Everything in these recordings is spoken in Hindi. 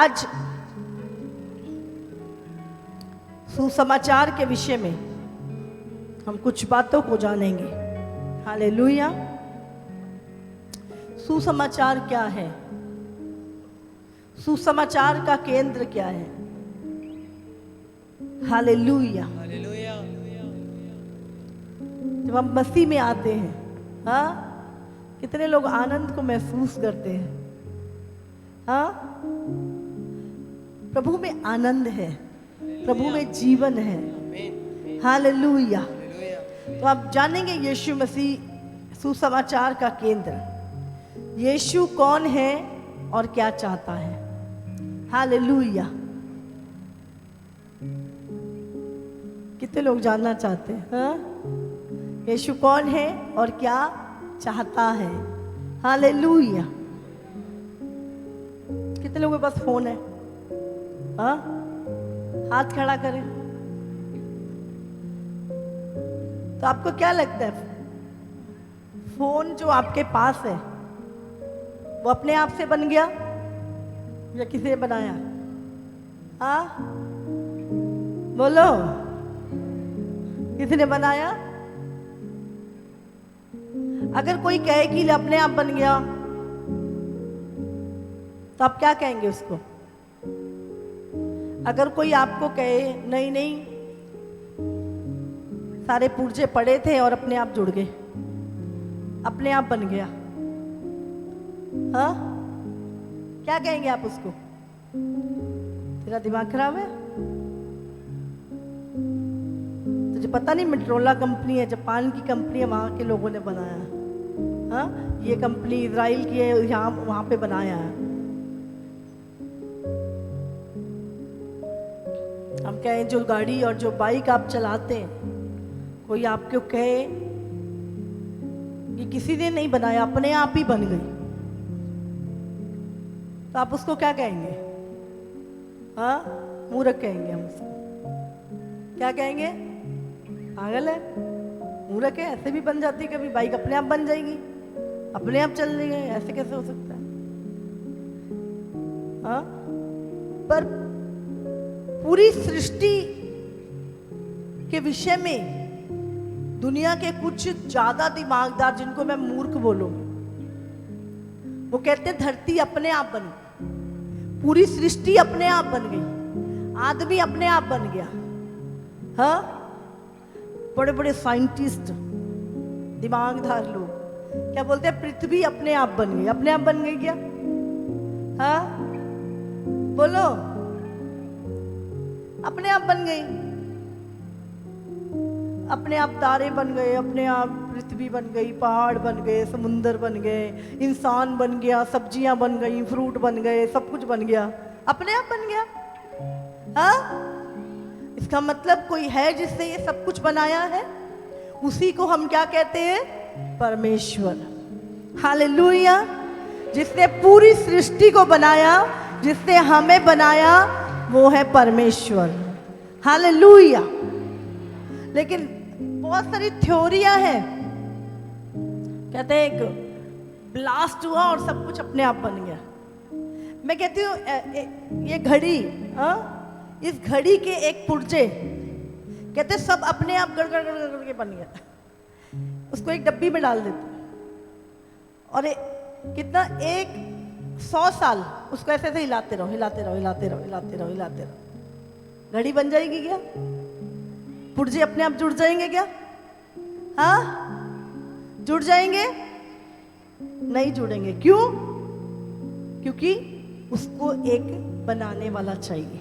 आज सुसमाचार के विषय में हम कुछ बातों को जानेंगे। हालेलुया। सुसमाचार क्या है? सुसमाचार का केंद्र क्या है? हालेलुया। जब हम मसीह में आते हैं, हाँ, कितने लोग आनंद को महसूस करते हैं? हाँ, प्रभु में आनंद है, प्रभु में जीवन है। हालेलुया। तो आप जानेंगे यीशु मसीह सुसमाचार का केंद्र। यीशु कौन है और क्या चाहता है? हालेलुया। कितने लोग जानना चाहते हैं? हाँ? यीशु कौन है और क्या चाहता है? हालेलुया। कितने लोगों के पास फोन है? हाँ? हाथ खड़ा करें। तो आपको क्या लगता है, फोन जो आपके पास है वो अपने आप से बन गया या किसी ने बनाया? हाँ, बोलो, किसी ने बनाया? अगर कोई कहे कि अपने आप बन गया तो आप क्या कहेंगे उसको? अगर कोई आपको कहे नहीं नहीं, सारे पुर्जे पड़े थे और अपने आप जुड़ गए, अपने आप बन गया, हाँ, क्या कहेंगे आप उसको? तेरा दिमाग खराब है? तुझे पता नहीं मेट्रोला कंपनी है, जापान की कंपनी है, वहां के लोगों ने बनाया। हाँ, ये कंपनी इजराइल की है, यहाँ वहां पे बनाया है। हम कहें जो गाड़ी और जो बाइक आप चलाते हैं, कोई आपको कहे कि किसी ने नहीं बनाया, अपने आप ही बन गई, तो आप उसको क्या कहेंगे? हाँ, मूर्ख कहेंगे हम उसको। क्या कहेंगे? पागल है, मूर्ख है, ऐसे भी बन जाती, कभी बाइक अपने आप बन जाएगी, अपने आप चल रही है, ऐसे कैसे हो सकता है? हाँ, पर पूरी सृष्टि के विषय में दुनिया के कुछ ज्यादा दिमागदार, जिनको मैं मूर्ख बोलूंगी, वो कहते हैं धरती अपने आप बनी, पूरी सृष्टि अपने आप बन गई, आदमी अपने आप बन गया। हाँ, बड़े बड़े साइंटिस्ट, दिमागदार लोग क्या बोलते हैं? पृथ्वी अपने आप बन गई। अपने आप बन गई क्या? हाँ, बोलो, अपने आप बन गई। अपने आप तारे बन गए, अपने आप पृथ्वी बन गई, पहाड़ बन गए, समुंदर बन गए, इंसान बन गया, सब्जियां बन गई, फ्रूट बन गए, सब कुछ बन गया, अपने आप बन गया। हाँ, इसका मतलब कोई है जिसने ये सब कुछ बनाया है, उसी को हम क्या कहते हैं? परमेश्वर। हालेलुया। जिसने पूरी सृष्टि को बनाया, जिसने हमें बनाया, वो है परमेश्वर। हालेलुया। लेकिन बहुत सारी थ्योरियां हैं, कहते हैं एक ब्लास्ट हुआ और सब कुछ अपने आप बन गया। मैं कहती हूँ ये घड़ी, इस घड़ी के एक पुर्जे कहते सब अपने आप गड़ गड़ गड़ गड़ के बन गया। उसको एक डब्बी में डाल देते और कितना 100 साल उसको ऐसे ऐसे हिलाते रहो, हिलाते रहो, हिलाते रहो, हिलाते रहो, हिलाते रहो, घड़ी बन जाएगी क्या? पुर्जे अपने आप जुड़ जाएंगे क्या? हाँ, जुड़ जाएंगे? नहीं जुड़ेंगे। क्यों? क्योंकि उसको एक बनाने वाला चाहिए।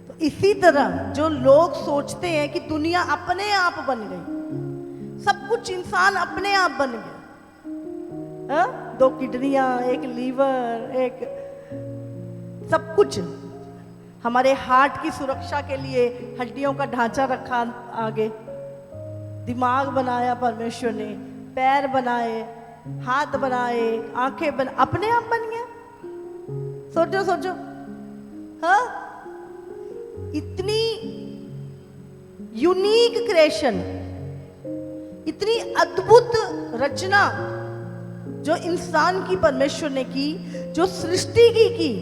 तो इसी तरह जो लोग सोचते हैं कि दुनिया अपने आप बन गई, सब कुछ इंसान अपने आप बन गया, हाँ? 2 किडनियां, एक लीवर, एक सब कुछ, हमारे हार्ट की सुरक्षा के लिए हड्डियों का ढांचा रखा आगे, दिमाग बनाया परमेश्वर ने, पैर बनाए, हाथ बनाए, आंखें बना, अपने आप बन गया। सोचो सोचो, हाँ, इतनी यूनिक क्रिएशन, इतनी अद्भुत रचना जो इंसान की परमेश्वर ने की, जो सृष्टि की,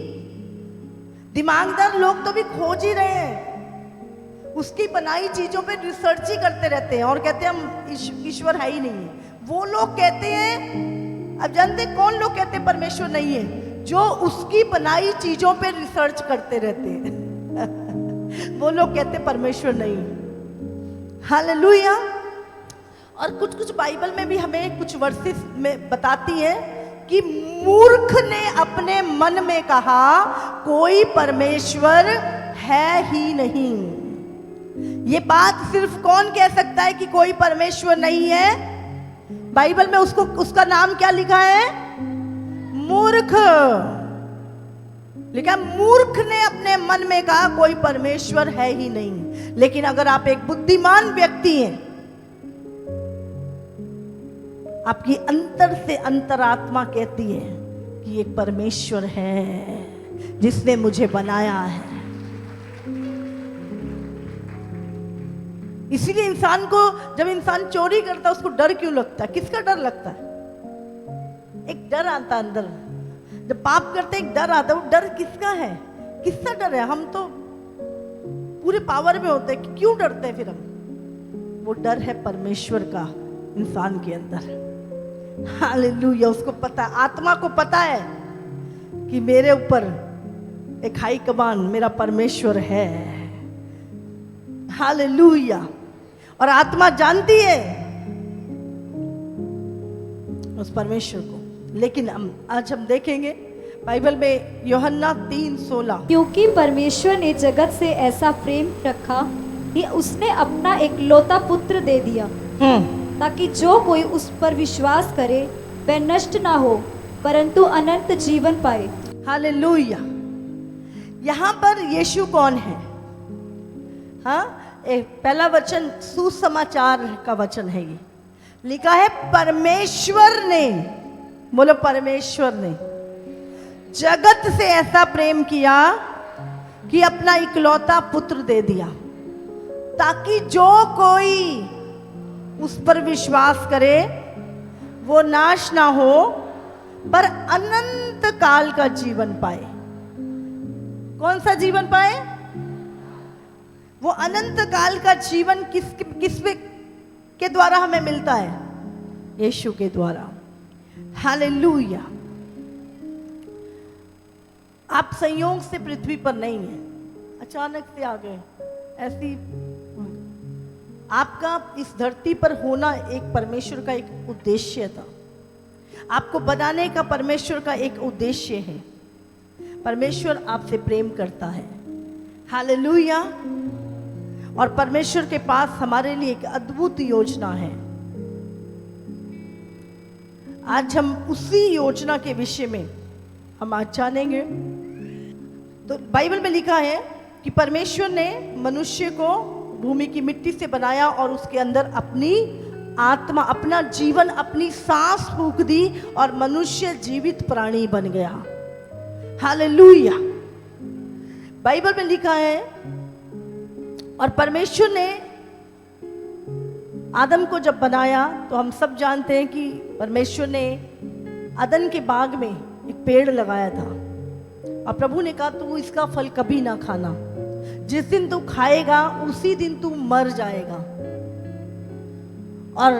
दिमागदार लोग तो भी खोज ही रहे हैं, उसकी बनाई चीजों पे रिसर्च ही करते रहते हैं और कहते हैं हम ईश्वर है ही नहीं है। वो लोग कहते हैं, अब जानते कौन लोग कहते हैं परमेश्वर नहीं है? जो उसकी बनाई चीजों पे रिसर्च करते रहते हैं वो लोग कहते हैं परमेश्वर नहीं है। हालेलुया। और कुछ कुछ बाइबल में भी हमें कुछ वर्सेस में बताती है कि मूर्ख ने अपने मन में कहा कोई परमेश्वर है ही नहीं। ये बात सिर्फ कौन कह सकता है कि कोई परमेश्वर नहीं है? बाइबल में उसका नाम क्या लिखा है? मूर्ख लिखा। मूर्ख ने अपने मन में कहा कोई परमेश्वर है ही नहीं। लेकिन अगर आप एक बुद्धिमान व्यक्ति हैं, आपकी अंतर से अंतरात्मा कहती है कि एक परमेश्वर है जिसने मुझे बनाया है। इसीलिए इंसान को, जब इंसान चोरी करता है उसको डर क्यों लगता है? किसका डर लगता है? एक डर आता है अंदर। जब पाप करते एक डर आता है। वो डर किसका है? किसका डर है? हम तो पूरे पावर में होते हैं, क्यों डरते हैं फिर हम? वो डर है परमेश्वर का इंसान के अंदर। हालेलुया। उसको पता, आत्मा को पता है कि मेरे ऊपर एक हाई कमान मेरा परमेश्वर है। हालेलुया। और आत्मा जानती है उस परमेश्वर को। लेकिन आज हम देखेंगे बाइबल में यूहन्ना 3:16, क्योंकि परमेश्वर ने जगत से ऐसा प्रेम रखा कि उसने अपना एकलौता पुत्र दे दिया, ताकि जो कोई उस पर विश्वास करे वह नष्ट ना हो परंतु अनंत जीवन पाए। हालेलुया। यहाँ पर यीशु कौन है? हाँ, पहला वचन सुसमाचार का वचन है। ये लिखा है परमेश्वर ने, बोलो परमेश्वर ने जगत से ऐसा प्रेम किया कि अपना इकलौता पुत्र दे दिया, ताकि जो कोई उस पर विश्वास करे वो नाश ना हो पर अनंत काल का जीवन पाए। कौन सा जीवन पाए? वो अनंत काल का जीवन किस के द्वारा हमें मिलता है? यीशु के द्वारा। हालेलुया। आप संयोग से पृथ्वी पर नहीं हैं, अचानक से आ गए। ऐसी आपका इस धरती पर होना एक परमेश्वर का एक उद्देश्य था। आपको बनाने का परमेश्वर का एक उद्देश्य है। परमेश्वर आपसे प्रेम करता है। हालेलुया। और परमेश्वर के पास हमारे लिए एक अद्भुत योजना है। आज हम उसी योजना के विषय में हम आज जानेंगे। तो बाइबल में लिखा है कि परमेश्वर ने मनुष्य को भूमि की मिट्टी से बनाया और उसके अंदर अपनी आत्मा, अपना जीवन, अपनी सांस फूंक दी और मनुष्य जीवित प्राणी बन गया। हालेलुया। बाइबल में लिखा है, और परमेश्वर ने आदम को जब बनाया तो हम सब जानते हैं कि परमेश्वर ने अदन के बाग में एक पेड़ लगाया था और प्रभु ने कहा तू इसका फल कभी ना खाना, जिस दिन तू खाएगा उसी दिन तू मर जाएगा। और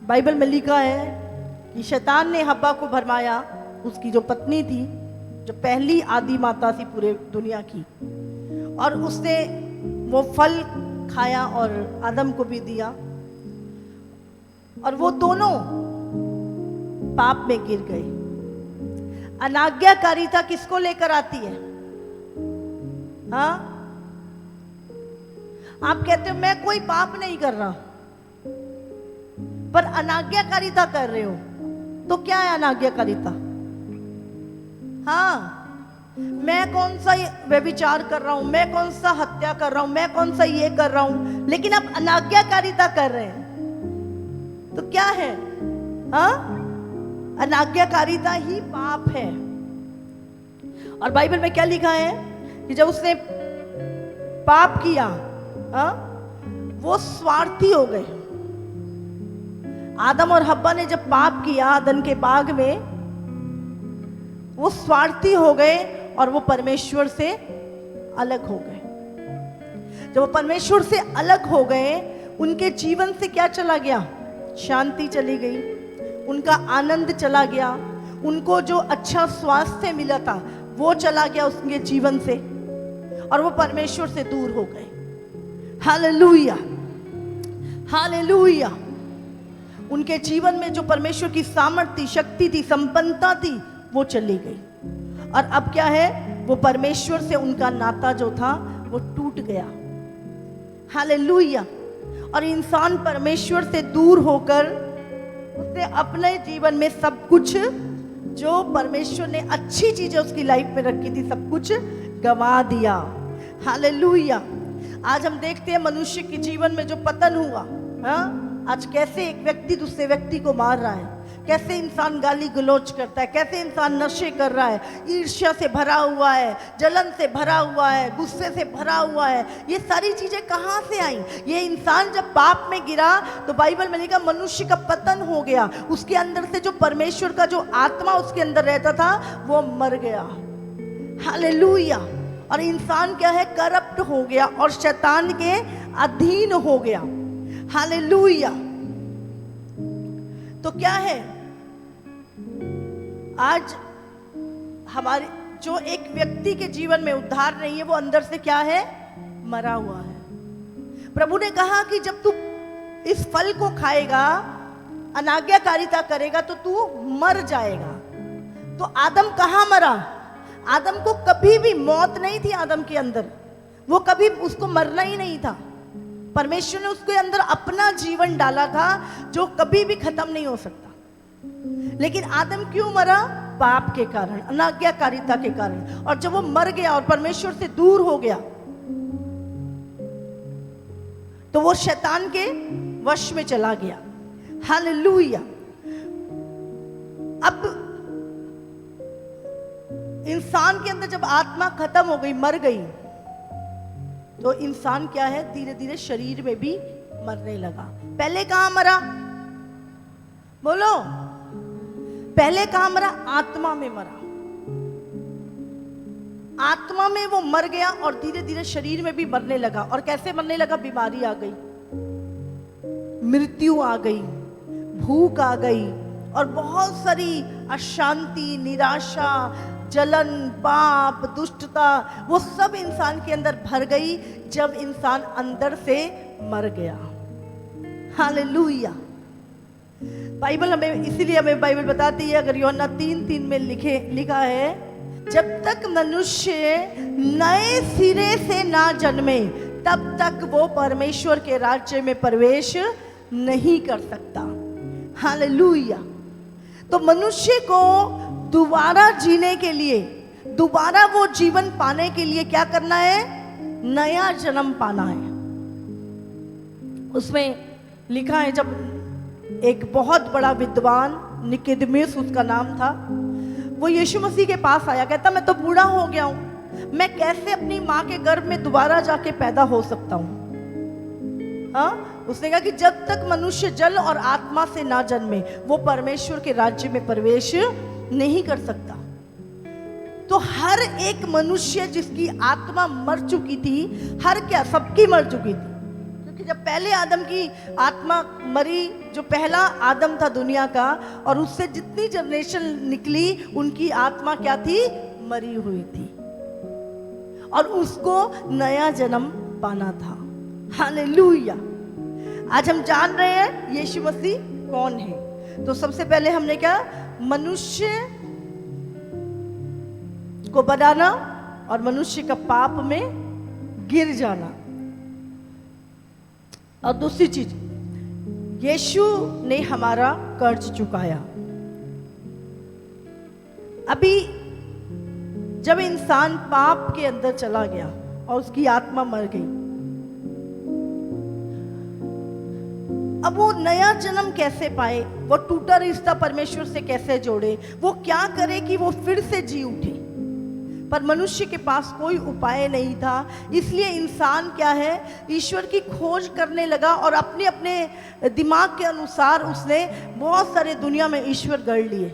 बाइबल में लिखा है कि शैतान ने हव्वा को भरमाया, उसकी जो पत्नी थी, जो पहली आदि माता थी पूरे दुनिया की, और उसने वो फल खाया और आदम को भी दिया और वो दोनों पाप में गिर गए। अनाज्ञाकारिता किसको लेकर आती है? हाँ, आप कहते हो मैं कोई पाप नहीं कर रहा, पर अनाज्ञाकारिता कर रहे हो, तो क्या है अनाज्ञाकारिता? हाँ, मैं कौन सा व्यभिचार कर रहा हूं, मैं कौन सा हत्या कर रहा हूं, मैं कौन सा ये कर रहा हूं, लेकिन आप अनाज्ञाकारिता कर रहे हैं तो क्या है? हाँ, अनाज्ञाकारिता ही पाप है। और बाइबल में क्या लिखा है कि जब उसने पाप किया, हाँ, वो स्वार्थी हो गए। आदम और हव्वा ने जब पाप किया अदन के बाग में, वो स्वार्थी हो गए और वो परमेश्वर से अलग हो गए। जब वो परमेश्वर से अलग हो गए, उनके जीवन से क्या चला गया? शांति चली गई, उनका आनंद चला गया, उनको जो अच्छा स्वास्थ्य मिला था वो चला गया उनके जीवन से, और वो परमेश्वर से दूर हो गए। Hallelujah, hallelujah. उनके जीवन में जो परमेश्वर की सामर्थ्य, शक्ति थी, संपन्नता थी, वो चली गई। और अब क्या है? वो परमेश्वर से उनका नाता जो था वो टूट गया। हालेलुया। और इंसान परमेश्वर से दूर होकर उसने अपने जीवन में सब कुछ जो परमेश्वर ने अच्छी चीजें उसकी लाइफ में रखी थी, सब कुछ गंवा दिया। हालेलुया। आज हम देखते हैं मनुष्य के जीवन में जो पतन हुआ, हाँ, आज कैसे एक व्यक्ति दूसरे व्यक्ति को मार रहा है, कैसे इंसान गाली गलौज करता है, कैसे इंसान नशे कर रहा है, ईर्ष्या से भरा हुआ है, जलन से भरा हुआ है, गुस्से से भरा हुआ है। ये सारी चीजें कहाँ से आई? ये इंसान जब पाप में गिरा तो बाइबल में लिखा मनुष्य का पतन हो गया। उसके अंदर से जो परमेश्वर का जो आत्मा उसके अंदर रहता था वो मर गया। हालेलुया। और इंसान क्या है? करप्ट हो गया और शैतान के अधीन हो गया। हालेलुया। तो क्या है, आज हमारे जो एक व्यक्ति के जीवन में उद्धार नहीं है, वो अंदर से क्या है? मरा हुआ है। प्रभु ने कहा कि जब तू इस फल को खाएगा, अनाज्ञाकारिता करेगा, तो तू मर जाएगा। तो आदम कहाँ मरा? आदम को कभी भी मौत नहीं थी आदम के अंदर, वो कभी उसको मरना ही नहीं था। परमेश्वर ने उसके अंदर अपना जीवन डाला था जो कभी भी खत्म नहीं हो सकता। लेकिन आदम क्यों मरा? पाप के कारण, अनाज्ञाकारिता के कारण। और जब वो मर गया और परमेश्वर से दूर हो गया तो वो शैतान के वश में चला गया। हालेलुया। अब इंसान के अंदर जब आत्मा खत्म हो गई, मर गई, तो इंसान क्या है? धीरे धीरे शरीर में भी मरने लगा। पहले कहां मरा? बोलो, पहले कहां मरा? आत्मा में मरा। आत्मा में वो मर गया और धीरे धीरे शरीर में भी मरने लगा। और कैसे मरने लगा? बीमारी आ गई, मृत्यु आ गई, भूख आ गई, और बहुत सारी अशांति, निराशा, जलन, पाप, दुष्टता, वो सब इंसान के अंदर भर गई जब इंसान अंदर से मर गया। हालेलुया। बाइबल हमें, इसीलिए हमें बाइबल बताती है, अगर यूहन्ना 3:3 में लिखा है, जब तक मनुष्य नए सिरे से ना जन्मे तब तक वो परमेश्वर के राज्य में प्रवेश नहीं कर सकता। हालेलुया। तो मनुष्य को दोबारा जीने के लिए, दोबारा वो जीवन पाने के लिए क्या करना है? नया जन्म पाना है। उसमें लिखा है, जब एक बहुत बड़ा विद्वान निकोदेमुस उसका नाम था, वो यीशु मसीह के पास आया, कहता मैं तो बूढ़ा हो गया हूं, मैं कैसे अपनी माँ के गर्भ में दोबारा जाके पैदा हो सकता हूं? हाँ, उसने कहा कि जब तक मनुष्य जल और आत्मा से ना जन्मे वो परमेश्वर के राज्य में प्रवेश नहीं कर सकता। तो हर एक मनुष्य जिसकी आत्मा मर चुकी थी, हर क्या, सबकी मर चुकी थी, क्योंकि जब पहले आदम की आत्मा मरी, जो पहला आदम था दुनिया का, और उससे जितनी जनरेशन निकली उनकी आत्मा क्या थी? मरी हुई थी, और उसको नया जन्म पाना था। हालेलुया। आज हम जान रहे हैं यीशु मसीह कौन है। तो सबसे पहले हमने क्या? मनुष्य को बनाना और मनुष्य का पाप में गिर जाना। और दूसरी चीज, यीशु ने हमारा कर्ज चुकाया। अभी जब इंसान पाप के अंदर चला गया और उसकी आत्मा मर गई, अब वो नया जन्म कैसे पाए? वो टूटा रिश्ता परमेश्वर से कैसे जोड़े? वो क्या करे कि वो फिर से जी उठे? पर मनुष्य के पास कोई उपाय नहीं था। इसलिए इंसान क्या है? ईश्वर की खोज करने लगा और अपने अपने दिमाग के अनुसार उसने बहुत सारे दुनिया में ईश्वर गढ़ लिए।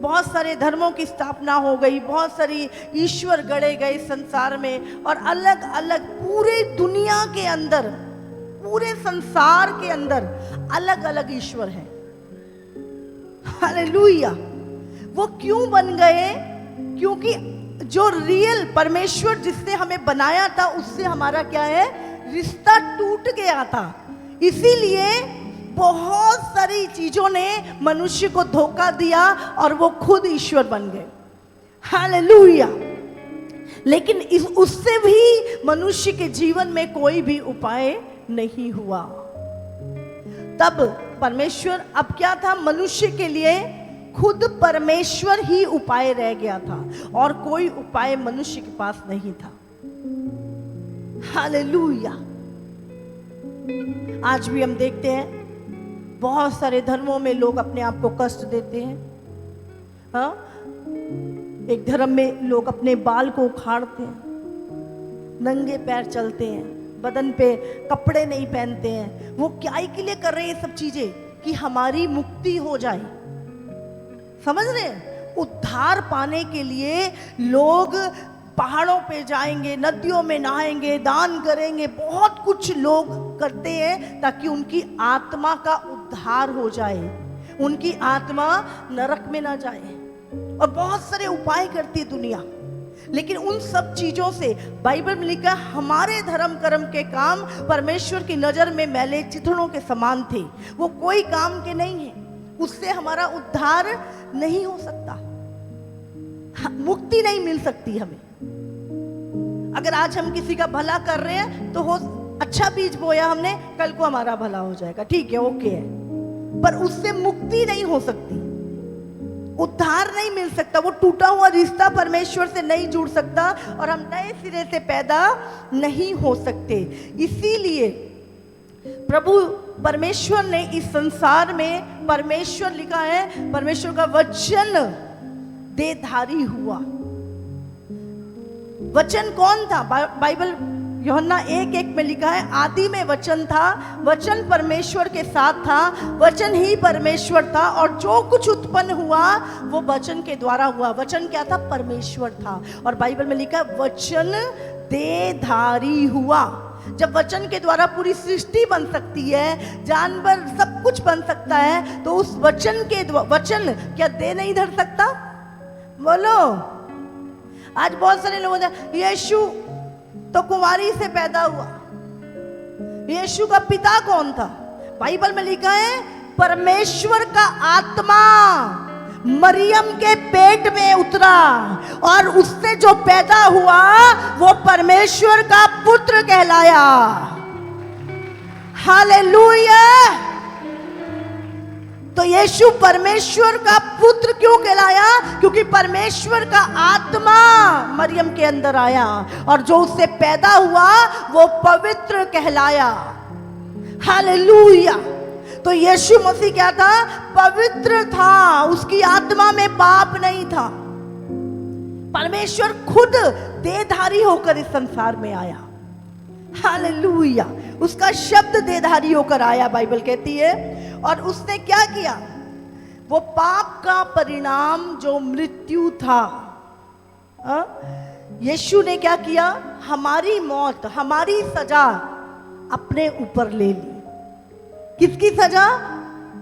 बहुत सारे धर्मों की स्थापना हो गई, बहुत सारी ईश्वर गढ़े गए संसार में, और अलग अलग पूरे दुनिया के अंदर, पूरे संसार के अंदर अलग अलग ईश्वर हैं। हालेलुया। वो क्यों बन गए? क्योंकि जो रियल परमेश्वर जिसने हमें बनाया था उससे हमारा क्या है, रिश्ता टूट गया था। इसीलिए बहुत सारी चीजों ने मनुष्य को धोखा दिया और वो खुद ईश्वर बन गए। हालेलुया। लेकिन उससे भी मनुष्य के जीवन में कोई भी उपाय नहीं हुआ। तब परमेश्वर, अब क्या था, मनुष्य के लिए खुद परमेश्वर ही उपाय रह गया था और कोई उपाय मनुष्य के पास नहीं था। हालेलुया। आज भी हम देखते हैं बहुत सारे धर्मों में लोग अपने आप को कष्ट देते हैं। हाँ, एक धर्म में लोग अपने बाल को उखाड़ते हैं, नंगे पैर चलते हैं, बदन पे कपड़े नहीं पहनते हैं। वो क्या के लिए कर रहे हैं ये सब चीजें? कि हमारी मुक्ति हो जाए। समझ रहे हैं? उद्धार पाने के लिए लोग पहाड़ों पे जाएंगे, नदियों में नहाएंगे, दान करेंगे, बहुत कुछ लोग करते हैं ताकि उनकी आत्मा का उद्धार हो जाए, उनकी आत्मा नरक में ना जाए। और बहुत सारे उपाय करती है दुनिया, लेकिन उन सब चीजों से बाइबल में लिखा है हमारे धर्म कर्म के काम परमेश्वर की नजर में मैले चिथड़ों के समान थे। वो कोई काम के नहीं है, उससे हमारा उद्धार नहीं हो सकता, मुक्ति नहीं मिल सकती हमें। अगर आज हम किसी का भला कर रहे हैं तो हो, अच्छा बीज बोया हमने, कल को हमारा भला हो जाएगा, ठीक है, ओके है, पर उससे मुक्ति नहीं हो सकती, उद्धार नहीं मिल सकता। वो टूटा हुआ रिश्ता परमेश्वर से नहीं जुड़ सकता और हम नए सिरे से पैदा नहीं हो सकते। इसीलिए प्रभु परमेश्वर ने इस संसार में, परमेश्वर लिखा है, परमेश्वर का वचन देहधारी हुआ। वचन कौन था? बाइबल यूहन्ना 1:1 में लिखा है आदि में वचन था, वचन परमेश्वर के साथ था, वचन ही परमेश्वर था, और जो कुछ उत्पन्न हुआ वो वचन के द्वारा हुआ। वचन क्या था? परमेश्वर था। और बाइबल में लिखा है वचन देहधारी हुआ। जब वचन के द्वारा पूरी सृष्टि बन सकती है, जानवर सब कुछ बन सकता है, तो उस वचन के वचन क्या देह नहीं धर सकता? बोलो। आज बहुत सारे लोग होते हैं यीशु तो कुंवारी से पैदा हुआ। यीशु का पिता कौन था? बाइबल में लिखा है परमेश्वर का आत्मा मरियम के पेट में उतरा और उससे जो पैदा हुआ वो परमेश्वर का पुत्र कहलाया। हालेलुया। तो यीशु परमेश्वर का पुत्र क्यों कहलाया? क्योंकि परमेश्वर का आत्मा मरियम के अंदर आया और जो उससे पैदा हुआ वो पवित्र कहलाया। हालेलुया। तो यीशु मसीह क्या था? पवित्र था, उसकी आत्मा में पाप नहीं था। परमेश्वर खुद देहधारी होकर इस संसार में आया। हालेलुया। उसका शब्द देहधारी होकर आया, बाइबल कहती है। और उसने क्या किया? वो पाप का परिणाम जो मृत्यु था, यीशु ने क्या किया? हमारी मौत, हमारी सजा अपने ऊपर ले ली। किसकी सजा?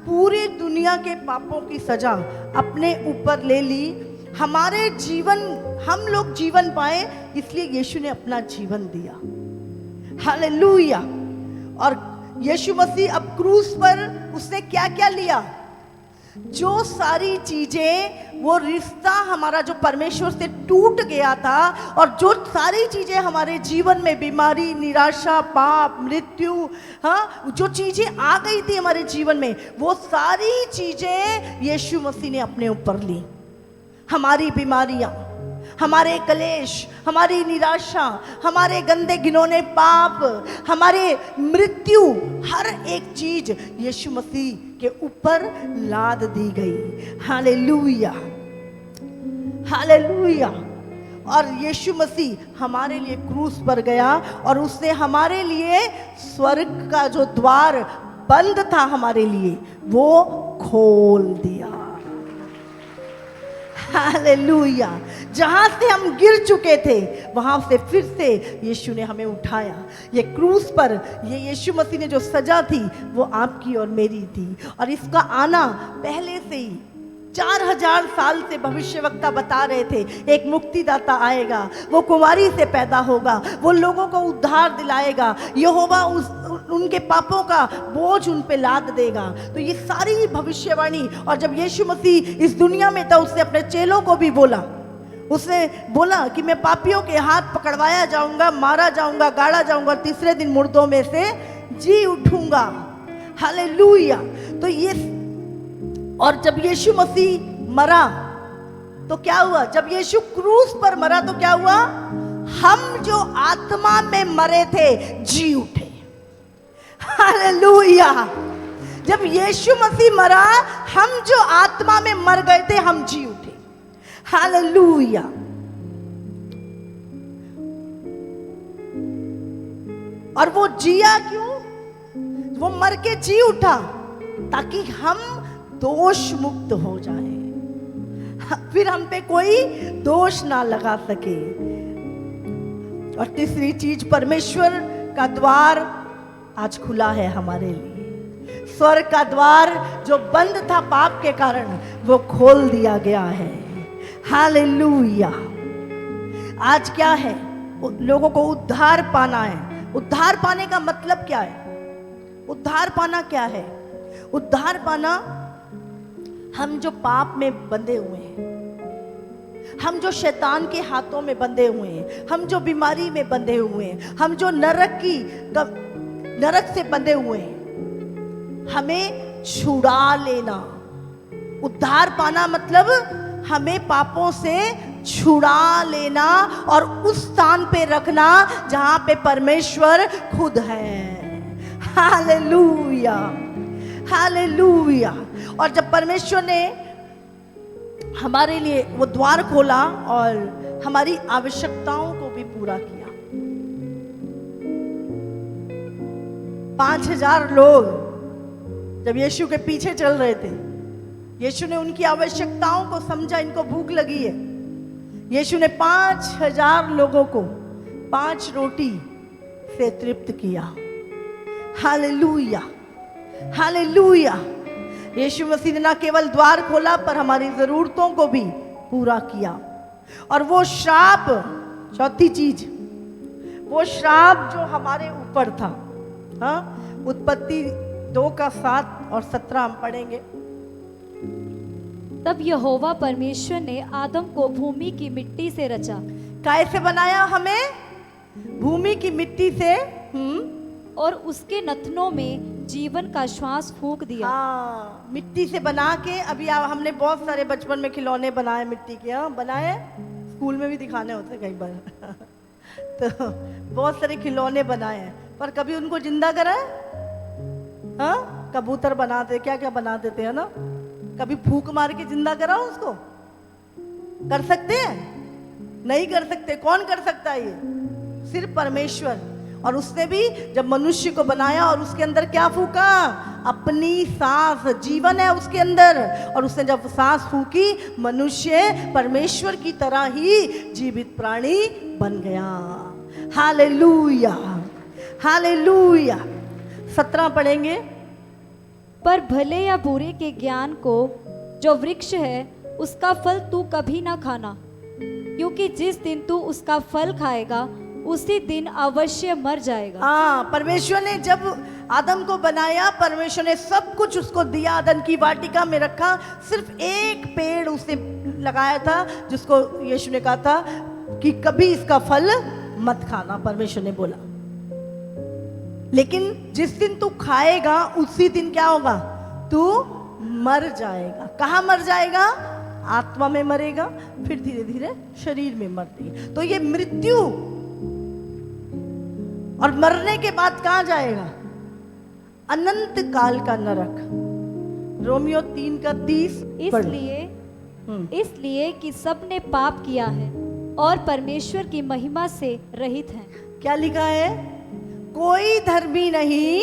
पूरी दुनिया के पापों की सजा अपने ऊपर ले ली। हमारे जीवन, हम लोग जीवन पाए, इसलिए यीशु ने अपना जीवन दिया। हालेलुया। और यीशु मसीह अब क्रूस पर उसने क्या क्या लिया? जो सारी चीजें, वो रिश्ता हमारा जो परमेश्वर से टूट गया था, और जो सारी चीजें हमारे जीवन में, बीमारी, निराशा, पाप, मृत्यु, हाँ, जो चीजें आ गई थी हमारे जीवन में, वो सारी चीजें यीशु मसीह ने अपने ऊपर ली। हमारी बीमारियां, हमारे क्लेश, हमारी निराशा, हमारे गंदे घिनौने पाप, हमारे मृत्यु, हर एक चीज यीशु मसीह के ऊपर लाद दी गई। Hallelujah, hallelujah. और यीशु मसीह हमारे लिए क्रूस पर गया और उसने हमारे लिए स्वर्ग का जो द्वार बंद था हमारे लिए, वो खोल दिया। हालेलुया। जहां से हम गिर चुके थे वहां से फिर से यीशु ने हमें उठाया। ये क्रूस पर ये यीशु मसीह ने जो सजा थी वो आपकी और मेरी थी, और इसका आना पहले से ही 4000 साल से भविष्यवक्ता बता रहे थे। एक मुक्तिदाता आएगा, वो कुंवारी से पैदा होगा, वो लोगों को उद्धार दिलाएगा, यहोवा उनके पापों का बोझ उन पे लाद देगा। तो ये सारी भविष्यवाणी, और जब यीशु मसीह इस दुनिया में था उसने अपने चेलों को भी बोला, उसने बोला कि मैं पापियों के हाथ पकड़वाया जाऊंगा, मारा जाऊंगा, गाड़ा जाऊंगा, और तीसरे दिन मुर्दों में से जी उठूंगा। हालेलुया। तो ये, और जब यीशु मसीह मरा तो क्या हुआ? जब यीशु क्रूस पर मरा तो क्या हुआ? हम जो आत्मा में मरे थे जी उठे। हालेलुया। जब यीशु मसीह मरा, हम जो आत्मा में मर गए थे हम जी उठे। हालेलुया। और वो जिया क्यों? वो मर के जी उठा ताकि हम दोष मुक्त हो जाए, फिर हम पे कोई दोष ना लगा सके। और तीसरी चीज, परमेश्वर का द्वार आज खुला है हमारे लिए। स्वर्ग का द्वार जो बंद था पाप के कारण वो खोल दिया गया है। हालेलुया। आज क्या है? लोगों को उद्धार पाना है। उद्धार पाने का मतलब क्या है? उद्धार पाना क्या है? उद्धार पाना, हम जो पाप में बंधे हुए हैं, हम जो शैतान के हाथों में बंधे हुए हैं, हम जो बीमारी में बंधे हुए हैं, हम जो नरक से बंधे हुए हैं, हमें छुड़ा लेना। उद्धार पाना मतलब हमें पापों से छुड़ा लेना और उस स्थान पे रखना जहां पे परमेश्वर खुद है। Hallelujah, hallelujah. और जब परमेश्वर ने हमारे लिए वो द्वार खोला और हमारी आवश्यकताओं को भी पूरा किया, 5000 लोग जब यीशु के पीछे चल रहे थे, यीशु ने उनकी आवश्यकताओं को समझा। इनको भूख लगी है। यीशु ने 5000 लोगों को 5 रोटी से तृप्त किया। Hallelujah, hallelujah. यीशु मसीह ने ना केवल द्वार खोला पर हमारी जरूरतों को भी पूरा किया। और वो श्राप, चौथी चीज, वो श्राप जो हमारे ऊपर था, हाँ, उत्पत्ति 2:7 और 17 हम पढ़ेंगे। तब यहोवा परमेश्वर ने आदम को भूमि की मिट्टी से रचा। कैसे बनाया? हमें भूमि की मिट्टी से, और उसके नथनों में जीवन का श्वास फूंक दिया। हाँ, मिट्टी से बना के। अभी हमने बहुत सारे बचपन में खिलौने बनाए मिट्टी के, हाँ बनाए, स्कूल में भी दिखाने होते कई बार तो बहुत सारे खिलौने बनाए हैं, पर कभी उनको जिंदा करा है? हाँ, कबूतर बनाते, क्या क्या बना देते हैं ना, कभी फूंक मार के जिंदा करा उसको? कर सकते हैं? नहीं कर सकते। कौन कर सकता है? ये सिर्फ परमेश्वर। और उसने भी जब मनुष्य को बनाया और उसके अंदर क्या फूका? अपनी सांस। जीवन है उसके अंदर, और उसने जब सांस फूकी, मनुष्य परमेश्वर की तरह ही जीवित प्राणी बन गया। Hallelujah, hallelujah. 17 पढ़ेंगे। पर भले या बुरे के ज्ञान को जो वृक्ष है उसका फल तू कभी ना खाना, क्योंकि जिस दिन तू उसका फल खाएगा उसी दिन अवश्य मर जाएगा। हाँ, परमेश्वर ने जब आदम को बनाया, परमेश्वर ने सब कुछ उसको दिया, आदम की वाटिका में रखा। सिर्फ एक पेड़ उसने लगाया था जिसको यीशु ने कहा था कि कभी इसका फल मत खाना, परमेश्वर ने बोला। लेकिन जिस दिन तू खाएगा उसी दिन क्या होगा? तू मर जाएगा। कहाँ मर जाएगा? आत्मा में मरेगा, फिर धीरे धीरे शरीर में मरती। तो ये मृत्यु, और मरने के बाद कहाँ जाएगा? अनंत काल का नरक। रोमियो 3:30। इसलिए कि सबने पाप किया है और परमेश्वर की महिमा से रहित हैं। क्या लिखा है? कोई धर्मी नहीं,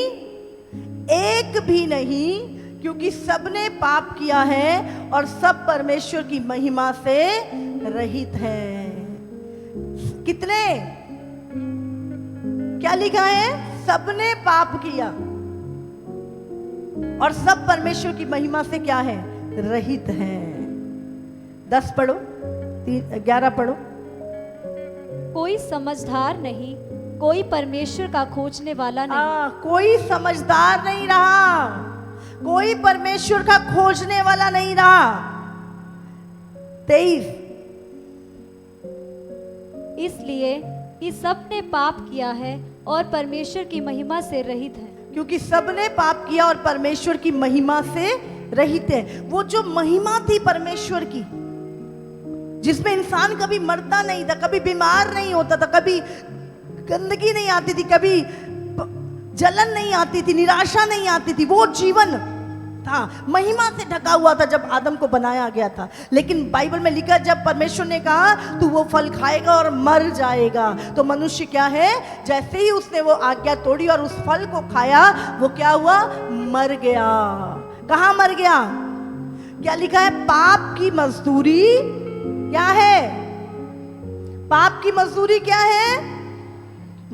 एक भी नहीं, क्योंकि सबने पाप किया है और सब परमेश्वर की महिमा से रहित हैं। कितने? क्या लिखा है? सबने पाप किया और सब परमेश्वर की महिमा से क्या है? रहित हैं। 10 पढ़ो, 11 पढ़ो। कोई समझदार नहीं, कोई परमेश्वर का खोजने वाला नहीं। कोई समझदार नहीं रहा, कोई परमेश्वर का खोजने वाला नहीं रहा। 23। इसलिए कि सबने पाप किया है और परमेश्वर की महिमा से रहित है। क्योंकि सबने पाप किया और परमेश्वर की महिमा से रहित है। वो जो महिमा थी परमेश्वर की, जिसमें इंसान कभी मरता नहीं था, कभी बीमार नहीं होता था, कभी गंदगी नहीं आती थी, कभी जलन नहीं आती थी, निराशा नहीं आती थी, वो जीवन था, महिमा से ढका हुआ था जब आदम को बनाया गया था। लेकिन बाइबल में लिखा, जब परमेश्वर ने कहा तू वो फल खाएगा और मर जाएगा, तो मनुष्य क्या है, जैसे ही उसने वो आज्ञा तोड़ी और उस फल को खाया, वो क्या हुआ? मर गया। कहाँ मर गया? क्या लिखा है? पाप की मजदूरी क्या है? पाप की मजदूरी क्या है?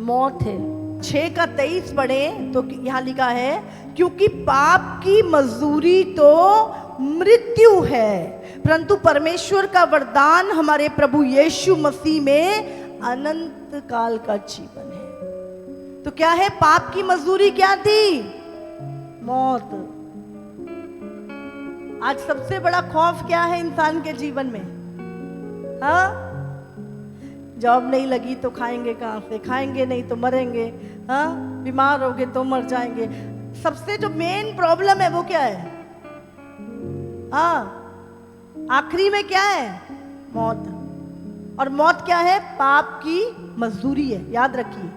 मौत है। 6 का 23 पढ़े तो यहां लिखा है, क्योंकि पाप की मजदूरी तो मृत्यु है, परंतु परमेश्वर का वरदान हमारे प्रभु यीशु मसीह में अनंत काल का जीवन है। तो क्या है? पाप की मजदूरी क्या थी? मौत। आज सबसे बड़ा खौफ क्या है इंसान के जीवन में? हाँ, जॉब नहीं लगी तो खाएंगे कहाँ से, खाएंगे नहीं तो मरेंगे, हाँ, बीमार होगे तो मर जाएंगे। सबसे जो मेन प्रॉब्लम है वो क्या है? हाँ, आखिरी में क्या है? मौत। और मौत क्या है? पाप की मजदूरी है। याद रखिए,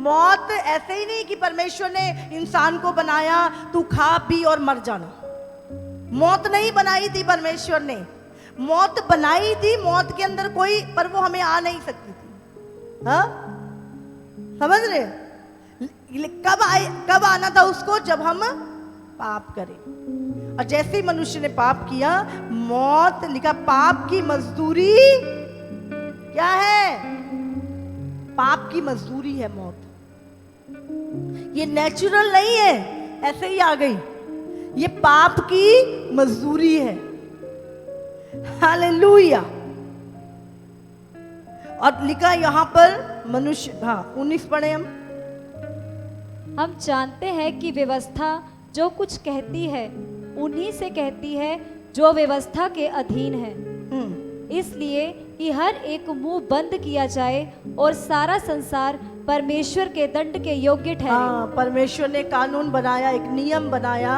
मौत ऐसे ही नहीं कि परमेश्वर ने इंसान को बनाया तू खा पी और मर जाना। मौत नहीं बनाई थी परमेश्वर ने, मौत बनाई थी, मौत के अंदर कोई, पर वो हमें आ नहीं सकती थी। हाँ, समझ रहे? कब आना था उसको? जब हम पाप करें। और जैसे ही मनुष्य ने पाप किया, मौत लिखा, पाप की मजदूरी क्या है? पाप की मजदूरी है मौत। ये नेचुरल नहीं है, ऐसे ही आ गई, ये पाप की मजदूरी है। हालेलुया। और लिखा यहां पर मनुष्य, हाँ 19 पढ़े हम जानते हैं कि व्यवस्था जो कुछ कहती है उन्हीं से कहती है जो व्यवस्था के अधीन है, इसलिए कि हर एक मुंह बंद किया जाए और सारा संसार परमेश्वर के दंड के योग्य ठहरे। हाँ, परमेश्वर ने कानून बनाया, एक नियम बनाया,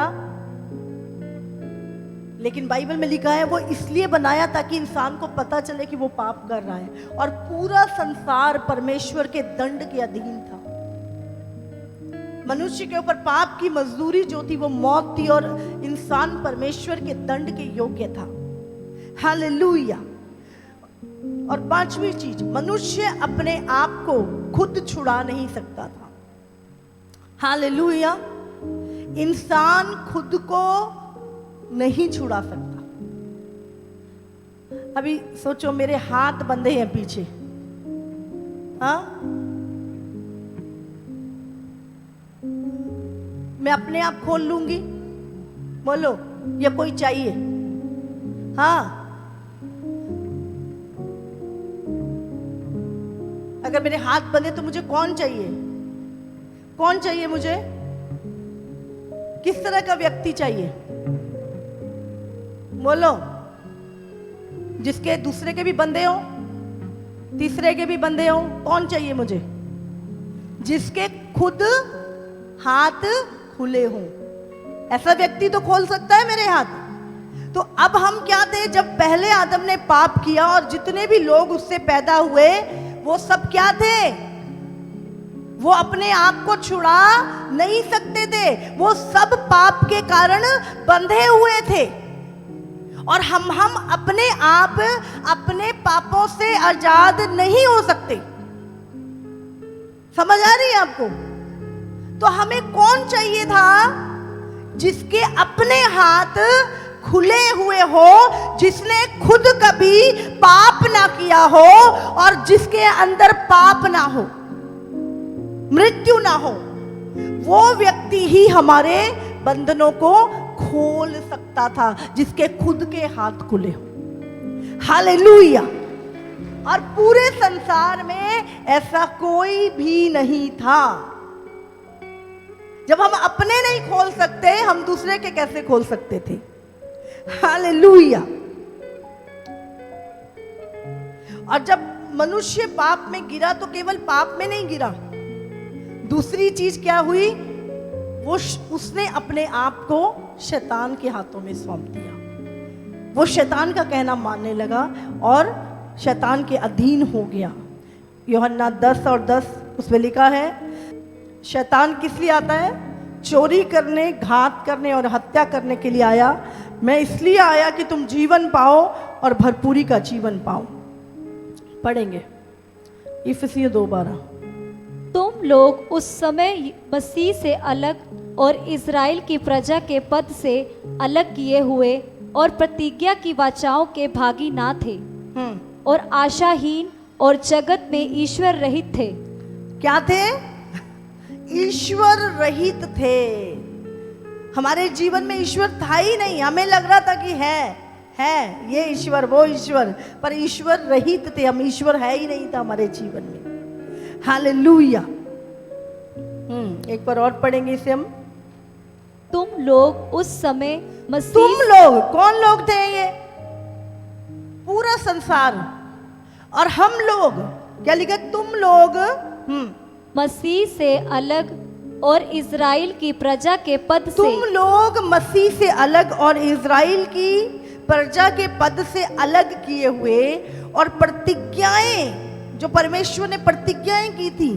लेकिन बाइबल में लिखा है वो इसलिए बनाया ताकि इंसान को पता चले कि वो पाप कर रहा है, और पूरा संसार परमेश्वर के दंड के अधीन था। मनुष्य के ऊपर पाप की मजदूरी जो थी वो मौत थी, और इंसान परमेश्वर के दंड के योग्य था। हालेलुया। और 5वीं चीज, मनुष्य अपने आप को खुद छुड़ा नहीं सकता था। हालेलुया। इंसान खुद को नहीं छुड़ा सकता। अभी सोचो, मेरे हाथ बंधे हैं पीछे, हाँ, मैं अपने आप खोल लूंगी? बोलो, या कोई चाहिए? हाँ, अगर मेरे हाथ बंधे तो मुझे कौन चाहिए? कौन चाहिए मुझे? किस तरह का व्यक्ति चाहिए? बोलो, जिसके दूसरे के भी बंधे हो, तीसरे के भी बंधे हो। कौन चाहिए मुझे? जिसके खुद हाथ खुले हों। ऐसा व्यक्ति तो खोल सकता है मेरे हाथ। तो अब हम क्या थे? जब पहले आदम ने पाप किया और जितने भी लोग उससे पैदा हुए, वो सब क्या थे? वो अपने आप को छुड़ा नहीं सकते थे, वो सब पाप के कारण बंधे हुए थे। और हम अपने आप अपने पापों से आजाद नहीं हो सकते। समझ आ रही है आपको? तो हमें कौन चाहिए था? जिसके अपने हाथ खुले हुए हो, जिसने खुद कभी पाप ना किया हो और जिसके अंदर पाप ना हो, मृत्यु ना हो, वो व्यक्ति ही हमारे बंधनों को खोल सकता था, जिसके खुद के हाथ खुले हो। हालेलुया। और पूरे संसार में ऐसा कोई भी नहीं था। जब हम अपने नहीं खोल सकते, हम दूसरे के कैसे खोल सकते थे? हालेलुया। और जब मनुष्य पाप में गिरा तो केवल पाप में नहीं गिरा, दूसरी चीज क्या हुई? उसने अपने आप को शैतान के हाथों में सौंप दिया। वो शैतान का कहना मानने लगा और शैतान के अधीन हो गया। यूहन्ना 10 और 10 उसमें लिखा है, शैतान किस लिए आता है? चोरी करने, घात करने और हत्या करने के लिए आया। मैं इसलिए आया कि तुम जीवन पाओ और भरपूरी का जीवन पाओ। पढ़ेंगे इफिसियों 2:12। तुम लोग उस समय मसीह से अलग और इज़राइल की प्रजा के पद से अलग किए हुए और प्रतिज्ञा की वाचाओं के भागी ना थे और आशाहीन और जगत में ईश्वर रहित थे। क्या थे? ईश्वर रहित थे। हमारे जीवन में ईश्वर था ही नहीं। हमें लग रहा था कि है ये ईश्वर, वो ईश्वर, पर ईश्वर रहित थे हम। ईश्वर है ही नहीं था हमारे जीवन में। हालेलुया। एक बार और पढ़ेंगे इसे हम। तुम लोग उस समय मसीह, तुम लोग, कौन लोग थे ये? पूरा संसार। और हम लोग, क्या लिखा? तुम लोग मसीह से अलग और इज़राइल की प्रजा के पद से, तुम लोग मसीह से अलग और इज़राइल की प्रजा के पद से अलग किए हुए और प्रतिज्ञाएं, जो परमेश्वर ने प्रतिज्ञाएं की थी,